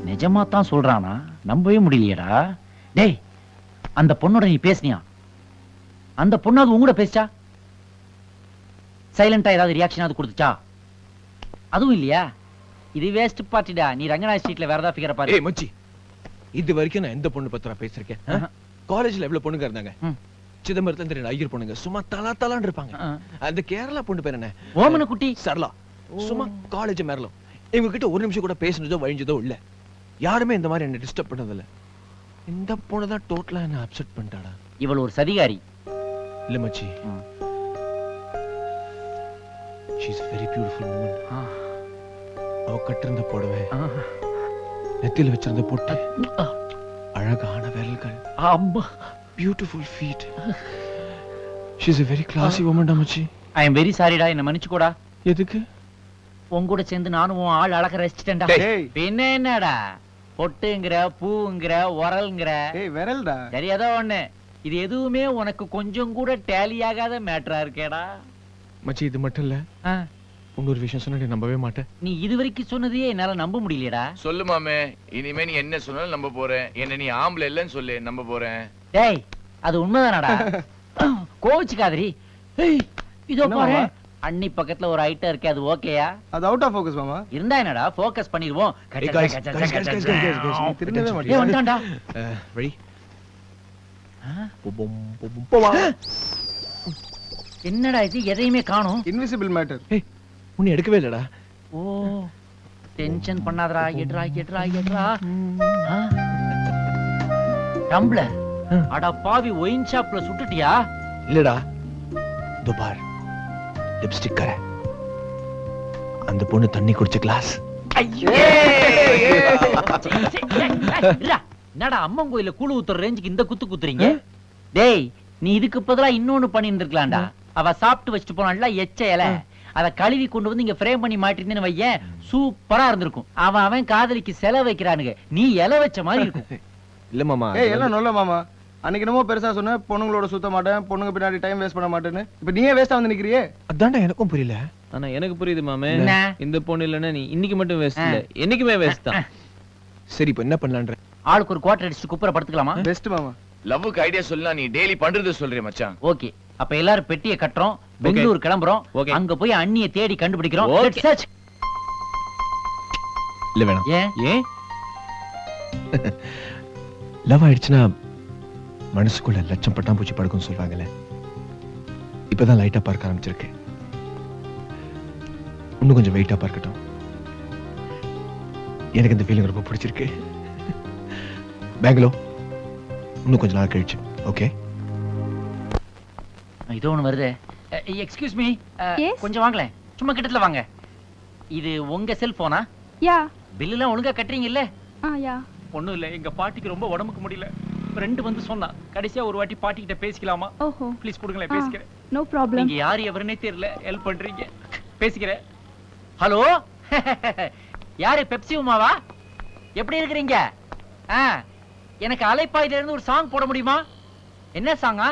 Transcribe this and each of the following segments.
நிஜமா தான் சொல்றானா? நம்பவே முடியலையடா. டேய், அந்த பொண்ணோட நீ பேசுனியா? அந்த பொண்ணாவது உங்கூட பேசிச்சா? சைலண்டா ஏதாவது ரியாக்ஷனாவது கொடுத்துச்சா? அதுவும் இல்லையா? இது வேஸ்ட் பார்ட்டிடா. நீ ரங்கநாத் ஸ்ட்ரீட்ல வேற ஏதாவது ஃபிகர பாரு. ஏய் மச்சி, இது வரைக்கும் நான் எந்த பொண்ணு பத்திரா பேசிருக்கேன்? காலேஜ்ல எவ்வளவு பொண்ணுங்க இருந்தாங்க? சிதம்பரத்துல இருந்து 2 ஐயர் பொண்ணுங்க சும்மா தலான்னு இருப்பாங்க. அந்த கேரளா பொண்ணு பேர் என்ன? ஓமன குட்டி சரளா. சும்மா காலேஜ் மேரலும். இவங்க கிட்ட ஒரு நிமிஷம் கூட பேசுனதோ வழிஞ்சதோ இல்ல. யாருமே இந்த மாதிரி என்ன டிஸ்டர்ப் பண்ணது இல்ல. இந்த பொண்ணு தான் டோட்டலா என்ன அப்செட் பண்ணிட்டாடா. இவள் ஒரு சதிகாரி. இல்ல மச்சி, she is a very beautiful woman. அவ கட்டிருந்த புடவை, நெத்தியில வச்சிருந்த பொட்டு, அழகான விரல்கள், அம்மா, beautiful feet. She is a very classy woman டா மச்சி. I am very sorry டா, என்ன மன்னிச்சுக்கோடா. எதுக்கு? உன் கூட சேர்ந்து நானும் உன் ஆள் அழக ரசிச்சிட்டேன்டா. பின்ன என்னடா? பொட்டுங்கற, பூங்கற, உரல்ங்கற. ஏய் விரல்டா. சரி ஏதோ ஒண்ணு. இது எதுவுமே உனக்கு கொஞ்சம் கூட டேலி ஆகாத மேட்டரா இருக்கேடா. மச்சி இது மட்டும் இல்ல, இன்னொரு விஷயம் சொன்னா நீ நம்பவே மாட்டே. நீ இதுவரைக்கும் சொன்னதையே என்னால நம்ப முடியலடா. சொல்லு மாமே, இனிமே நீ என்ன சொன்னாலும் நம்ப போறேன். என்ன நீ ஆம்பளை இல்லன்னு சொல்லு, நம்ப போறேன். டேய், அது உண்மைதானடா? கோவிச்சுக்காதரி. ஏய், இதோ பாரு, அண்ணி பக்கத்துல ஒரு ஐட்டம் இருக்கே, அது ஓகேயா? அது அவுட் ஆஃப் ஃபோக்கஸ் மாமா. இருந்தா என்னடா, ஃபோக்கஸ் பண்ணிடுவோம். திரும்பவே மாட்டேன். ஏய் வந்தான்டா. ரெடி? என்னடா இது, எதையுமே காணோம். Invisible matter. ஏய், உன்னை எடுக்கவே இல்லடா. ஓ, டென்ஷன் பண்ணாதடா. எட்ரா. டம்ளர். அட பாவி, ஒயின் ஷாப்ல சுட்டுட்டியா? இல்லடா, துபார் லிப்ஸ்டிக் கரை. அந்த பொண்ணு தண்ணி குடிச்ச கிளாஸ். என்னடா அம்மன் கோயில கூழு ஊத்துற ரேஞ்சுக்கு இந்த குத்து குத்துறீங்க? டேய், நீ இதுக்கு பதிலா இன்னொன்னு பண்ணி இருந்திருக்கலாம்டா. அவ சாப்பிட்டு வச்சுட்டு போனான்ல எச்ச இலை, அத கழுவி கொண்டு வந்து இங்க ஃப்ரேம் பண்ணி மாட்டிருந்தேன்னு வையேன், சூப்பரா இருந்திருக்கும். அவன் காதலிக்கு செலவு வைக்கிறானுங்க, நீ இலை வச்ச மாதிரி இருக்கும். இல்ல மாமா. ஏய் எல்லாம் நல்ல மாமா. அன்னைக்கு என்னமோ பெருசா சொன்ன, பொண்ணுங்களோட சுத்த மாட்டேன், பொண்ணுங்க பின்னாடி டைம் வேஸ்ட் பண்ண மாட்டேன்னு. இப்ப நீயே வேஸ்டா வந்து நிக்கிறியே. அதான்டா எனக்கும் புரியல. ஆனா எனக்கு புரியுது மாமே. இந்த பொண்ணு இல்லன்னா நீ இன்னைக்கு மட்டும் வேஸ்ட் இல்ல, என்னைக்குமே வேஸ்ட் தான். சரி, இப்ப என்ன பண்ணலான்ற? ஆளுக்கு ஒரு குவார்டர் அடிச்சு குப்புற படுத்துக்கலாமா? பெஸ்ட் மாமா. லவ்வுக்கு ஐடியா சொல்லலாம், நீ டெய்லி பண்றது சொல்றே மச்சான். ஓகே, அப்ப எல்லாரும் பெட்டியை கட்டுறோம், பெங்களூர் கிளம்புறோம். அங்க போய் அண்ணியை தேடி கண்டுபிடிக்கிறோம். Let's search. இல்ல வேணாம். ஏன்? லவ் ஆயிடுச்சுன்னா மனசுக்குள்ள லட்சம் பட்டாம்பூச்சி படுக்கும்னு சொல்லுவாங்கல்ல, இப்பதான் லைட்டா பார்க்க ஆரம்பிச்சிருக்கேன். இன்னும் கொஞ்சம் வெயிட்டா பார்க்கட்டும். எனக்கு இந்த ஃபீலிங் ரொம்ப பிடிச்சிருக்கு. பெங்களூர் இன்னும் கொஞ்ச நாள் கழிச்சு. ஓகே, இதோ ஒண்ணு வருது. எக்ஸ்கியூஸ் மீ, கொஞ்சம் வாங்களேன், சும்மா கிட்டத்துல வாங்க. இது உங்க செல்போனா? யா. பில் எல்லாம் ஒழுங்கா கட்டுறீங்கல்ல? யா. ஒண்ணும் இல்ல, எங்க பாட்டிக்கு ரொம்ப உடம்புக்கு முடியல. ஃப்ரெண்ட் வந்து சொன்னா, கடைசியா ஒரு வாட்டி பாட்டி கிட்ட பேசிக்கலாமா? ஓஹோ, ப்ளீஸ் கொடுங்களேன், பேசிக்கிறேன். No problem. நீங்க யாரு எவருனே தெரியல, ஹெல்ப் பண்றீங்க, பேசிக்கிறேன். ஹலோ, யாரு? பெப்சி உமாவா? எப்படி இருக்கிறீங்க? எனக்கு அலைப்பாயில இருந்து ஒரு சாங் போட முடியுமா? என்ன சாங்கா?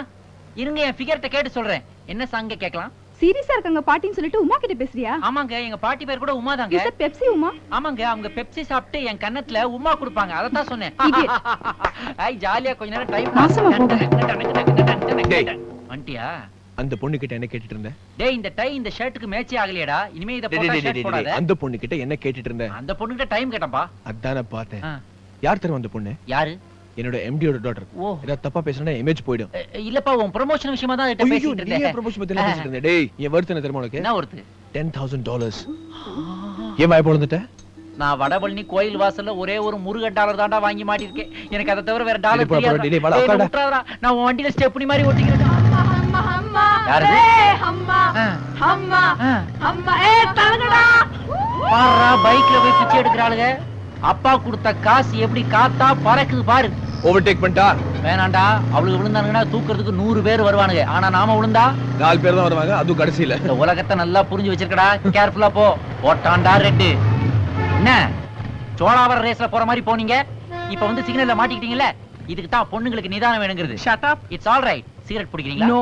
இருங்க, என் ஃபிகர்ட்ட கேட்டு சொல்றேன். என்ன சாங் கேட்கலாம்? சீரியஸா இருக்காங்க பாட்டின்னு சொல்லிட்டு உமா கிட்ட பேசுறியா? ஆமாங்க, எங்க பாட்டி பேர் கூட உமா தாங்க. இது பெப்சி உமா? ஆமாங்க, அவங்க பெப்சி சாப்பிட்டு என் கன்னத்துல உமா கொடுப்பாங்க, அத தான் சொன்னேன். ஐ ஜாலியா கொஞ்ச நேரம் டைம் பாஸ். வண்டியா? அந்த பொண்ணு கிட்ட என்ன கேட்டிட்டு இருந்த? டேய், இந்த டை இந்த ஷர்ட்டுக்கு மேட்ச் ஆகலையடா. இனிமே இத போட்டா ஷர்ட் போடாத. அந்த பொண்ணு கிட்ட என்ன கேட்டிட்டு இருந்த? அந்த பொண்ணு கிட்ட டைம் கேட்டப்பா. அதான பார்த்தேன். யார் தெரியும் அந்த பொண்ணு? யாரு? என்னோட எம்டியோட டாட்டர். ஏதா தப்பா பேசினா இமேஜ் போய்டும். இல்லப்பா, உன் ப்ரமோஷன் விஷயமா தான் கிட்ட பேசிட்டு இருந்தேன். நீ ப்ரமோஷன் பத்தி பேசிட்டு இருந்த. டேய், என் வர்த் என்ன தெரியுமா உனக்கு? என்ன வர்த்? $10,000. ஏன் வாய் பொளந்துட்ட? நான் வடபழனி கோயில் வாசல்ல ஒரே ஒரு முருகன் டாலர் தான்டா வாங்கி மாட்டிருக்கேன். எனக்கு அத தவிர வேற டாலர் தெரியாது. நான் உன் வண்டியில ஸ்டெப்னி மாதிரி ஓட்டிக்கிறேன். அம்மா அம்மா யாரு? அம்மா அம்மா அம்மா தலங்கடா. பாறா, பைக்ல போய் பிச்சை எடுக்கறாளுங்க. அப்பா கொடுத்த காசு எப்படி காத்தா பறக்குது பாரு. ஓவர்டேக் பண்ணிட்டா? வேணாண்டா, அவளுக்கு விழுந்தானுங்கன்னா தூக்குறதுக்கு 100 பேர் வருவானுங்க. ஆனா நாம விழுந்தா 4 பேர் தான் வருவாங்க, அதுவும் கடைசியில. இந்த உலகத்தை நல்லா புரிஞ்சு வச்சிருக்கடா, கேர்ஃபுல்லா போ. போட்டான்டா ரெட்டு. என்ன சோழாவர ரேஸ்ல போற மாதிரி போனீங்க, இப்ப வந்து சிக்னல்ல மாட்டிக்கிட்டீங்கல்ல. இதுக்கு தான் பொண்ணுங்களுக்கு நிதானம் வேணுங்கிறது. Shut up. It's all right. Cigarette பிடிக்கிறீங்களா? நோ.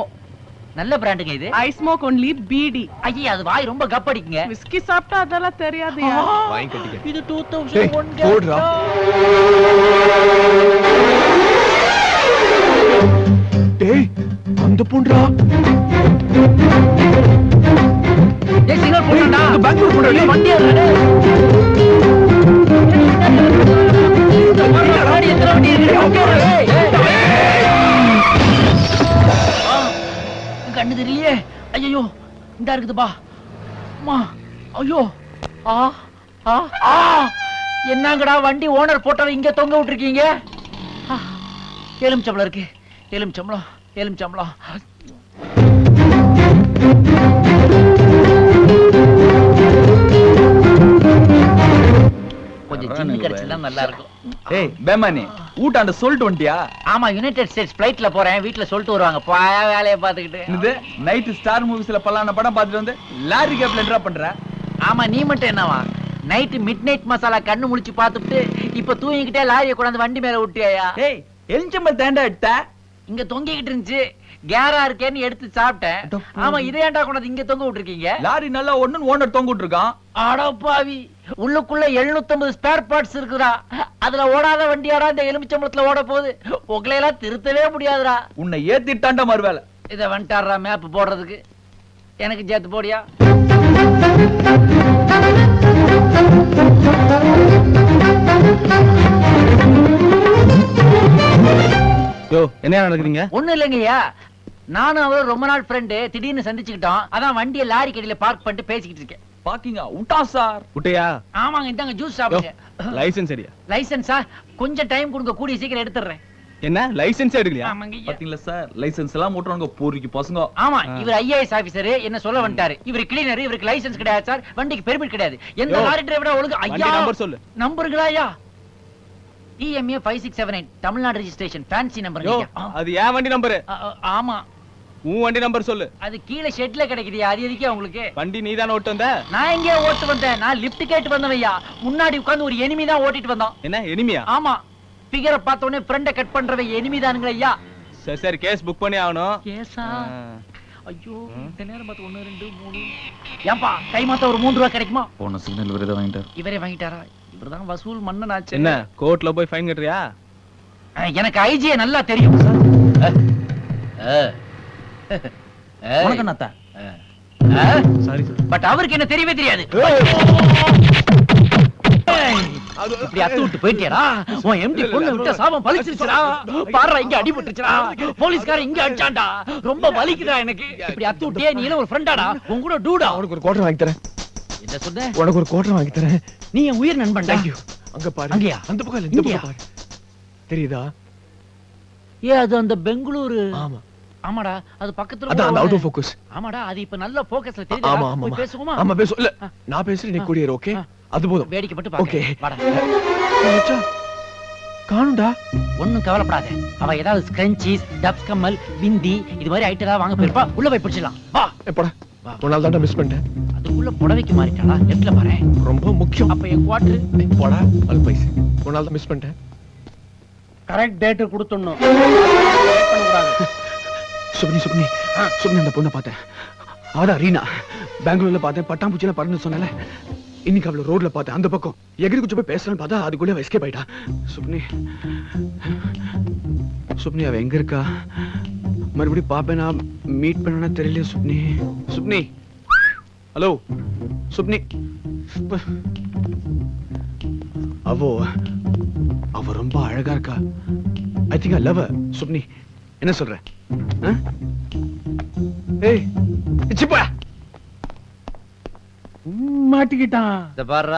நல்ல பிராண்டுங்க இது. I smoke only beedi. ஐயே, அது வாய் ரொம்ப கப் அடிக்குங்க. விஸ்கி சாப்பிட்டா அதெல்லாம் தெரியாதுயா. வாங்கி கட்டிக்க. இது 2001. போடுறா. டேய் அந்த பொண்ணுடா. டேய் சிக்னல் போடுடா. அந்த பெங்களூர் பொண்ணு. டேய் வண்டி ஏறுடா. வண்டி எத்தனை வண்டி இருக்கு? கண்ணு தெரியலையே. ஐயோ இந்த இருக்குதுப்பா. அம்மா ஐயோ ஆ ஆ ஆ என்னங்கடா வண்டி ஓனர் போட்டவ இங்க தொங்க விட்டுருக்கீங்க? எலுமிச்சம்பளம் இருக்கு. எலுமிச்சம்பளம். கொஞ்சம் ஜின்னு கிடைச்சா நல்லா இருக்கும். ஏய் பேமானி ஊட்டாண்ட சொல்லிட்டு வந்துட்டியா? ஆமா யுனைடெட் ஸ்டேட்ஸ் ஃளைட்ல போறேன். வீட்ல சொல்லிட்டு வருவாங்க. வேலையை பாத்துக்கிட்டு. இது நைட் ஸ்டார் மூவிஸ்ல பல்லான படம் பார்த்துட்டு வந்து லாரி கேப்ல என்ட்ரா பண்ற. ஆமா நீ மட்டும் என்னவா நைட் மிட் நைட் மசாலா கண்ணு முழிச்சு பார்த்துட்டு இப்ப தூங்கிக்கிட்டே லாரியை கொண்டாந்து வண்டி மேல விட்டியாயா? ஏய் எலிச்சம்பல் தேண்டா எடுத்த. இங்க தொங்கிக்கிட்டு இருந்துச்சு. கேரா இருக்கேன்னு எடுத்து சாப்பிட்டேன். ஆமா இதே ஏன்டா கொண்டாந்து இங்க தொங்க விட்டுருக்கீங்க? லாரி நல்லா ஒண்ணுன்னு ஓனர் தொங்கிட்டு இருக்கான். அடப்பாவி உள்ளுக்குள்ள 750 ஸ்பேர் பார்ட்ஸ் இருக்குடா. அதுல ஓடாத வண்டியாடா இந்த எலுமிச்சம்பளத்துல ஓட போகுது. உங்களை எல்லாம் திருத்தவே முடியாதுடா. உன்னை ஏத்திட்டாண்டா மறுவேலை. இத வந்துட்டாரா மேப் போடுறதுக்கு. எனக்கு சேர்த்து போடியா? யோ என்ன நடக்குறீங்க? ஒண்ணு இல்லைங்கய்யா, நானும் அவரும் ரொம்ப நாள் ஃப்ரெண்டு. திடீர்னு சந்திச்சுக்கிட்டோம். அதான் வண்டியை லாரி கடையில பார்க் பண்ணிட்டு பேசிக்கிட்டு இருக்கேன். பாக்கிங்க விட்டா சார். விட்டையா? ஆமாங்க இந்தாங்க ஜூஸ் சாப்பிடுங்க. லைசென்ஸ் சரியா? லைசென்ஸா? கொஞ்சம் டைம் கொடுங்க, கூடிய சீக்கிரம் எடுத்துறேன். என்ன லைசென்ஸ் எடுக்கலையா? ஆமாங்க ஐயா. பாத்தீங்களா சார் லைசென்ஸ் எல்லாம் மூட்டுறாங்க போரிக்கு பசங்க. ஆமா இவர் ஐஏஎஸ் ஆபீசர் என்ன சொல்ல வந்துட்டாரு. இவர் கிளீனர், இவருக்கு லைசென்ஸ் கிடையாது சார். வண்டிக்கு பெர்மிட் கிடையாது. எந்த லாரி டிரைவரா ஒழுங்கு ஐயா நம்பர் சொல்லு. நம்பருங்களா ஐயா? EMA 5679 தமிழ்நாடு ரெஜிஸ்ட்ரேஷன் ஃபேன்சி யோ நம்பருங்க. அது ஏன் வண்டி நம்பர்? ஆமா உன் வண்டி நம்பர் சொல்லு. அது கீழே ஷெட்ல கிடைக்குதியா? அது எதுக்கே உங்களுக்கு? வண்டி நீதான ஓட்டு வந்த? நான் எங்கே ஓட்டு வந்தேன்? நான் லிஃப்ட் கேட்டு வந்தவையா. முன்னாடி உட்கார்ந்து ஒரு எனிமி தான் ஓட்டிட்டு வந்தோம். என்ன எனிமியா? ஆமா ஃபிகரை பார்த்த உடனே ஃப்ரெண்ட கட் பண்றவை எனிமி தானுங்களா ஐயா? சரி சரி கேஸ் புக் பண்ணி ஆகணும். கேஸா? ஐயோ இந்த நேரம் பார்த்து 1 2 3 ஏன்பா கை மாத்த ஒரு 3 ரூபாய் கிடைக்குமா? போன சிக்னல் விரத வாங்கிட்டார். இவரே வாங்கிட்டாரா? இவர்தான் வசூல் மன்னன் ஆச்சு. என்ன கோர்ட்ல போய் ஃபைன் கட்டுறியா? எனக்கு ஐஜியே நல்லா தெரியும் சார். உனக்கு என்னத்தா? Sorry sir. பட் அவருக்கு என்ன தெரியவே தெரியாது. இப்படி அத்து விட்டு போயிட்டியாடா? உன் எம்டி பொண்ணு விட்ட சாபம் பலிச்சிருச்சுடா. பாருடா இங்க அடிபட்டுச்சுடா. போலீஸ்காரன் இங்க அடிச்சான்டா. ரொம்ப வலிக்குதா எனக்கு. இப்படி அத்து விட்டியே. நீ ஒரு ஃப்ரெண்டாடா. உன் கூட டூடா. உனக்கு ஒரு குவார்டர் வாங்கி தரேன். என்ன சொன்ன? உனக்கு ஒரு குவார்டர் வாங்கி தரேன். நீ என் உயிர் நண்பன். Thank you. அங்க பாரு. அங்கயா? அந்த பக்கம் இல்ல, இந்த பக்கம் பாரு. தெரியுதா? அது அந்த பெங்களூரு. ஆமா. ஆமாடா அது பக்கத்துல. அதான் அந்த அவுட் ஆஃப் ஃபோக்கஸ். ஆமாடா அது இப்ப நல்ல ஃபோக்கஸ்ல ஆமா தெரியுதா? ஆமா போய் ஆமா. பேசுவோமா? ஆமா பேசு. இல்ல நான் பேசுறேன் நீ கூடியற. ஓகே அது போதும். வேடிக்கை மட்டும் பாக்க. ஓகே வாடா. மச்சான் காணும்டா. ஒண்ணும் கவலைப்படாத. அவ ஏதாவது ஸ்கிரன்ச்சீஸ், டப்ஸ் கம்மல், பிந்தி இது மாதிரி ஐட்டம் ஏதாவது வாங்க போயிருப்பா. உள்ள போய் பிடிச்சிடலாம். வா. எப்படா உன்னால தான்டா மிஸ் பண்ணிட்டேன். அதுக்குள்ள புடவைக்கு மாறிட்டாளா? லெஃப்ட்ல பாறேன். ரொம்ப முக்கியம். அப்ப என் குவார்டர் போடா அது பைசா. உன்னால தான் மிஸ் பண்ணிட்டேன். கரெக்ட் டேட் கொடுத்துடணும். சுப்னி அந்த பொண்ணை பார்த்தேன். அதான் ரீனா. பெங்களூர்ல பார்த்தேன். பட்டாம்பூச்சில பறந்து சொன்னல. இன்னைக்கு அவளை ரோட்ல பார்த்தேன். அந்த பக்கம் எகிரி குச்சி போய் பேசலான்னு பார்த்தா அதுக்குள்ளே எஸ்கேப் ஆயிட்டா. சுப்னி அவ எங்க இருக்கா? மறுபடியும் பாப்பேன். நான் மீட் பண்ணனா தெரியல. சுப்னி ஹலோ சுப்னி. அவ ரொம்ப அழகா இருக்கா. I think I love her. Subni என்ன சொல்ற? ஏய் சிப்பா மாட்டிக்கிட்டான். இந்த பாரு